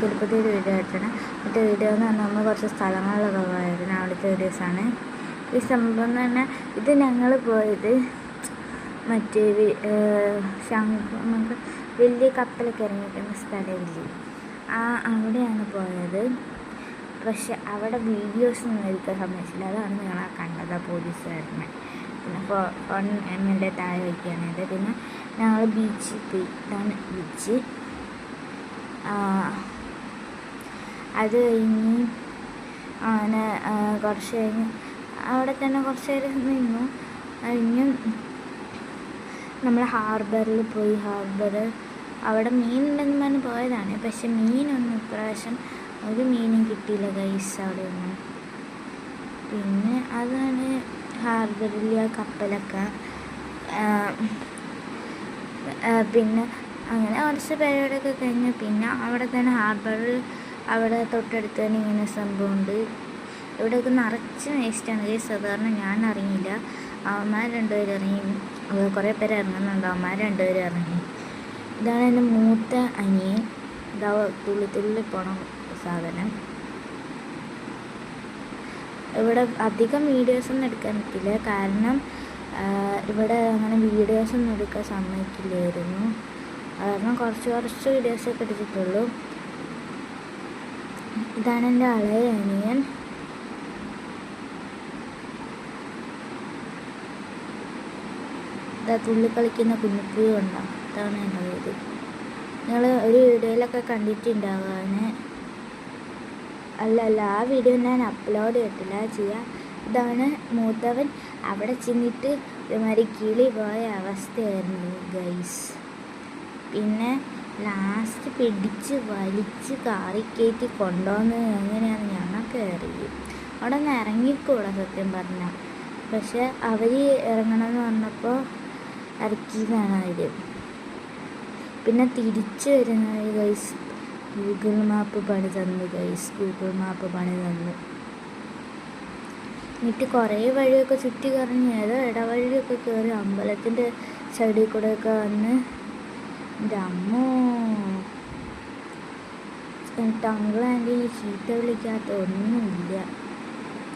തിരുപ്പതി ഒരു വീഡിയോ ആയിട്ടാണ്. മറ്റേ വീഡിയോ എന്ന് പറഞ്ഞാൽ നമ്മൾ കുറച്ച് സ്ഥലങ്ങളിലൊക്കെ പോയിരുന്നു, അവിടുത്തെ വീഡിയോസാണ്. ഈ സംഭവം എന്ന് പറഞ്ഞാൽ ഇത് ഞങ്ങൾ പോയത് മറ്റേ നമുക്ക് വലിയ കപ്പലൊക്കെ ഇറങ്ങിയിരിക്കുന്ന സ്ഥലമില്ലേ, അവിടെയാണ് പോയത്. പക്ഷെ അവിടെ വീഡിയോസൊന്നും എടുക്കാൻ സമ്മതിച്ചില്ല. അതാണ് ഞങ്ങൾ കണ്ടത് പോലീസുകാരനെ. പിന്നെ ഫോൺ എമ്മിൻ്റെ താഴെ വയ്ക്കുകയാണിത്. പിന്നെ ഞങ്ങൾ ബീച്ചിൽ പോയി. ഇതാണ് ബീച്ച്. അത് കഴിഞ്ഞ് അങ്ങനെ കുറച്ച് കഴിഞ്ഞ് അവിടെ തന്നെ കുറച്ച് നേരം നിന്നു. കഴിഞ്ഞ് നമ്മൾ ഹാർബറിൽ പോയി. അവിടെ മീനുണ്ടെന്ന് പറഞ്ഞ് പോയതാണ്. പക്ഷെ മീനൊന്നും ഇപ്രാവശ്യം ഒരു മീനും കിട്ടിയില്ല ഗൈസ് അവിടെ ഒന്നും. പിന്നെ അതാണ് ഹാർബറിൽ ആ കപ്പലൊക്കെ. പിന്നെ അങ്ങനെ കുറച്ച് പരിപാടിയൊക്കെ കഴിഞ്ഞു. പിന്നെ അവിടെ തന്നെ ഹാർബറിൽ അവിടെ തൊട്ടടുത്ത് തന്നെ ഇങ്ങനെ സംഭവമുണ്ട്. ഇവിടെയൊക്കെ നിറച്ച് വേസ്റ്റാണ് ഗൈസ്. സാധാരണ ഞാൻ അറിയില്ല. അവന്മാർ രണ്ടുപേരും ഇറങ്ങി, കുറേ പേര് ഇറങ്ങുന്നുണ്ട്. അവന്മാർ രണ്ടുപേരും ഇറങ്ങി. ഇതാണ് എൻ്റെ മൂത്ത അനിയൻ. ഇതാ തുള്ളി പോണ സാധനം. ഇവിടെ അധികം വീഡിയോസൊന്നും എടുക്കാൻ പറ്റില്ല, കാരണം ഇവിടെ അങ്ങനെ വീഡിയോസൊന്നും എടുക്കാൻ സമ്മതിക്കില്ലായിരുന്നു. കാരണം കുറച്ച് വീഡിയോസൊക്കെ എടുത്തിട്ടുള്ളൂ. ഇതാണ് എൻ്റെ ഇളയ അനിയൻ. ഇതാ തുള്ളി കളിക്കുന്ന കുഞ്ഞിപ്പൂ ഉണ്ടാവും. ഇതാണ് എൻ്റെ വീട്. നിങ്ങൾ ഒരു വീഡിയോയിലൊക്കെ കണ്ടിട്ടുണ്ടാകാൻ. അല്ല ആ വീഡിയോ ഞാൻ അപ്ലോഡ് ചെയ്തിട്ടില്ല, ചെയ്യാം. ഇതാണ് മൂത്തവൻ. അവിടെ ചെന്നിട്ട് ഇതുമാതിരി കിളി പോയ അവസ്ഥയായിരുന്നു ഗൈസ്. പിന്നെ ലാസ്റ്റ് പിടിച്ച് വലിച്ച് കാറി കയറ്റി കൊണ്ടുവന്ന് എങ്ങനെയാണ് ഞങ്ങൾക്ക് അറിയും. അവിടെ നിന്ന് ഇറങ്ങിക്കൂടാ സത്യം പറഞ്ഞാൽ. പക്ഷെ അവർ ഇറങ്ങണമെന്ന് പറഞ്ഞപ്പോൾ ഇറക്കിയതാണ് അവർ. പിന്നെ തിരിച്ച് വരുന്നത് ഗൈസ് ഗൂഗിൾ മാപ്പ് പണി തന്നു ഗൈസ്. ഗൂഗിൾ മാപ്പ് പണി തന്നു. എന്നിട്ട് കുറേ വഴിയൊക്കെ ചുറ്റി കറങ്ങി. ഏതോ ഇടവഴിയൊക്കെ കയറി അമ്പലത്തിൻ്റെ സൈഡിൽ കൂടെയൊക്കെ വന്ന്. എൻ്റെ അമ്മോ, എന്നിട്ട് അങ്കിൾ ആൻറ്റി ചീത്ത വിളിക്കാത്ത ഒന്നുമില്ല.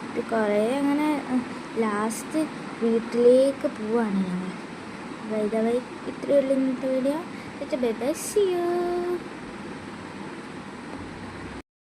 ഇത് കുറേ അങ്ങനെ ലാസ്റ്റ് വീട്ടിലേക്ക് പോവാണ് ഞങ്ങൾ. വൈ ഇത്രയുള്ള ഇന്നത്തെ video. Bye bye, see U.